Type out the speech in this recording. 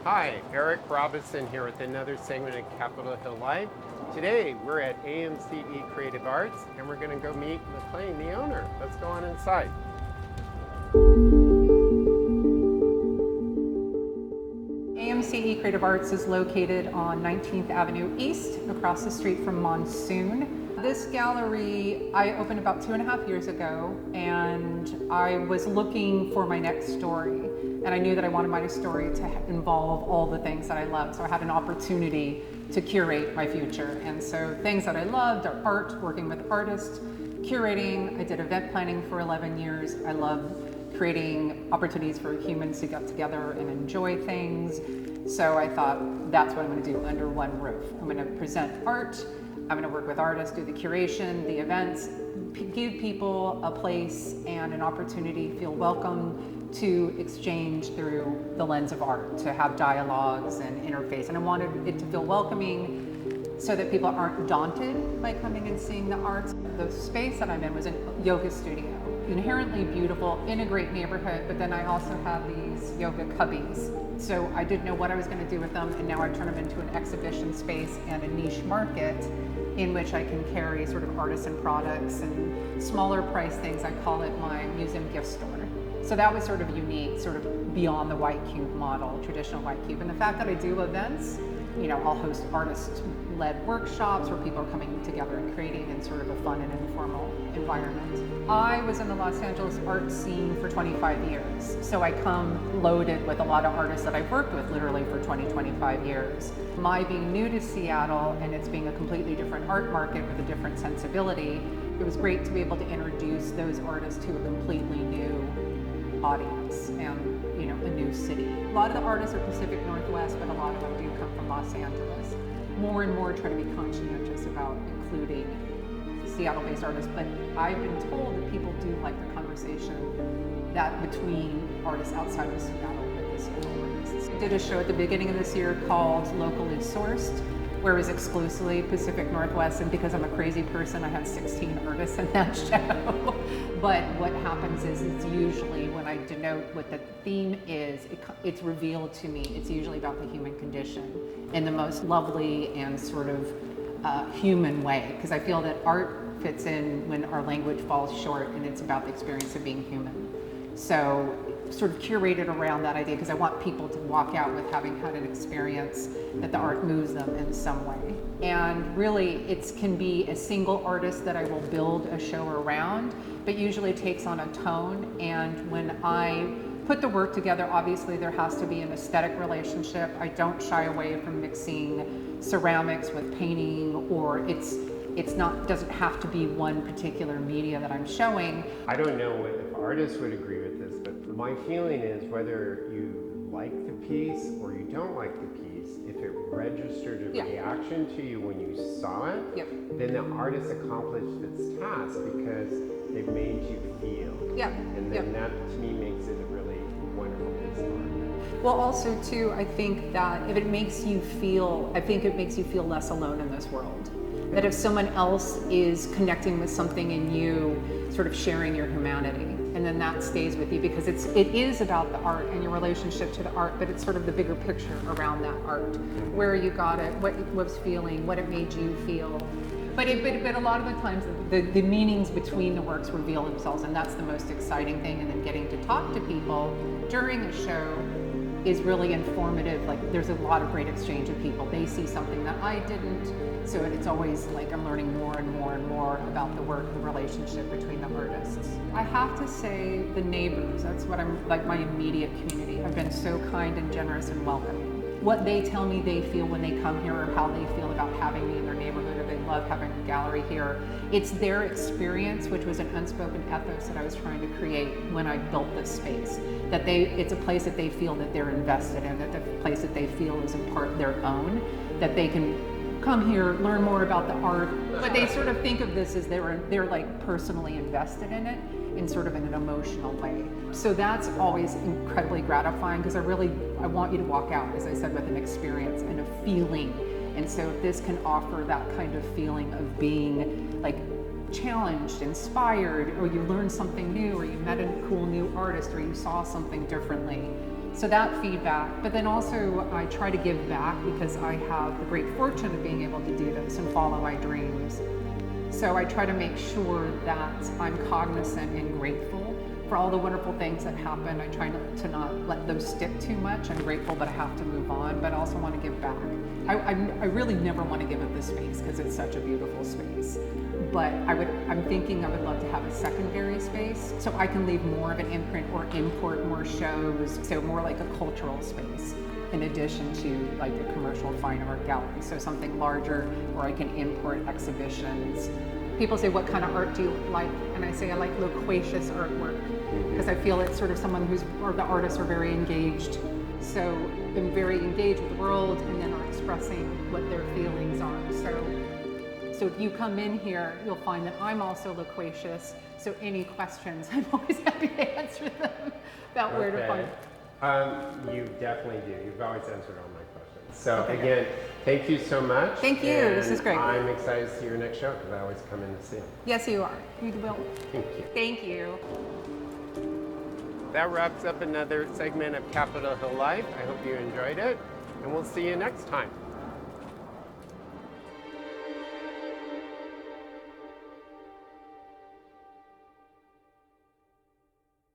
Hi, Eric Robison here with another segment of Capitol Hill Live. Today we're at AMcE Creative Arts and we're going to go meet McLean, the owner. Let's go on inside. AMcE Creative Arts is located on 19th Avenue East, across the street from Monsoon. This gallery I opened about 2.5 years ago, and I was looking for my next story. And I knew that I wanted my story to involve all the things that I love. So I had an opportunity to curate my future. And so things that I loved are art, working with artists, curating. I did event planning for 11 years. I love creating opportunities for humans to get together and enjoy things. So I thought, that's what I'm going to do under one roof. I'm going to present art. I'm going to work with artists, do the curation, the events, give people a place and an opportunity to feel welcome, to exchange through the lens of art, to have dialogues and interface. And I wanted it to feel welcoming so that people aren't daunted by coming and seeing the arts. The space that I'm in was a yoga studio, inherently beautiful, in a great neighborhood, but then I also have these yoga cubbies. So I didn't know what I was going to do with them, and now I turn them into an exhibition space and a niche market in which I can carry sort of artisan products and smaller price things. I call it my museum gift store. So that was sort of unique, sort of beyond the white cube model, traditional white cube. And the fact that I do events, you know, I'll host artist-led workshops where people are coming together and creating in sort of a fun and informal environment. I was in the Los Angeles art scene for 25 years. So I come loaded with a lot of artists that I've worked with literally for 25 years. My being new to Seattle and it's being a completely different art market with a different sensibility, it was great to be able to introduce those artists to a completely new audience and, you know, a new city. A lot of the artists are Pacific Northwest, but a lot of them do come from Los Angeles. More and more try to be conscientious about including Seattle-based artists, but I've been told that people do like the conversation that between artists outside of Seattle with this artists. I did a show at the beginning of this year called Locally Sourced, where it was exclusively Pacific Northwest, and because I'm a crazy person, I had 16 artists in that show. But what happens is it's usually when I denote what the theme is, it's revealed to me. It's usually about the human condition in the most lovely and sort of human way, because I feel that art fits in when our language falls short, and it's about the experience of being human. So sort of curated around that idea, because I want people to walk out with having had an experience that the art moves them in some way. And really, it can be a single artist that I will build a show around, but usually takes on a tone. And when I put the work together, obviously there has to be an aesthetic relationship. I don't shy away from mixing ceramics with painting, or doesn't have to be one particular media that I'm showing. I don't know if artists would agree with this, but my feeling is whether you like the piece or you don't like the piece, if it registered a reaction to you when you saw it, then the artist accomplished its task because it made you feel. And then that to me makes it a really wonderful piece of art. Well, also too, I think that if it makes you feel, I think it makes you feel less alone in this world. That if someone else is connecting with something in you, sort of sharing your humanity, and then that stays with you, because it is about the art and your relationship to the art, but it's sort of the bigger picture around that art, where you got it, what was feeling, what it made you feel. But a lot of the times, the meanings between the works reveal themselves, and that's the most exciting thing. And then getting to talk to people during a show is really informative. Like, there's a lot of great exchange with people. They see something that I didn't, so it's always like I'm learning more and more and more about the work, the relationship between the artists. I have to say the neighbors, that's what I'm, like my immediate community, have been so kind and generous and welcoming. What they tell me they feel when they come here, or how they feel about having me in their neighborhood, or they love having a gallery here. It's their experience, which was an unspoken ethos that I was trying to create when I built this space. That it's a place that they feel that they're invested in, that the place that they feel is in part their own, that they can come here, learn more about the art, but they sort of think of this as they're like personally invested in it in sort of an emotional way. So that's always incredibly gratifying, because I want you to walk out, as I said, with an experience and a feeling. And so if this can offer that kind of feeling of being like challenged, inspired, or you learned something new, or you met a cool new artist, or you saw something differently, So that feedback, but then also I try to give back because I have the great fortune of being able to do this and follow my dreams. So I try to make sure that I'm cognizant and grateful for all the wonderful things that happen. I try to not let those stick too much. I'm grateful that I have to move on, but I also want to give back. I really never want to give up this space because it's such a beautiful space. But I'm thinking I would love to have a secondary space so I can leave more of an imprint or import more shows, so more like a cultural space in addition to like a commercial fine art gallery. So something larger where I can import exhibitions. People say, what kind of art do you like? And I say, I like loquacious artwork because I feel it's sort of someone or the artists are very engaged. So they're very engaged with the world and then are expressing what their feelings are. So if you come in here, you'll find that I'm also loquacious. So any questions, I'm always happy to answer them about where to find. You definitely do. You've always answered all my questions. So again, thank you so much. Thank you. This is great. I'm excited to see your next show because I always come in to see it. Yes, you are. You will. Thank you. Thank you. That wraps up another segment of Capitol Hill Live. I hope you enjoyed it, and we'll see you next time.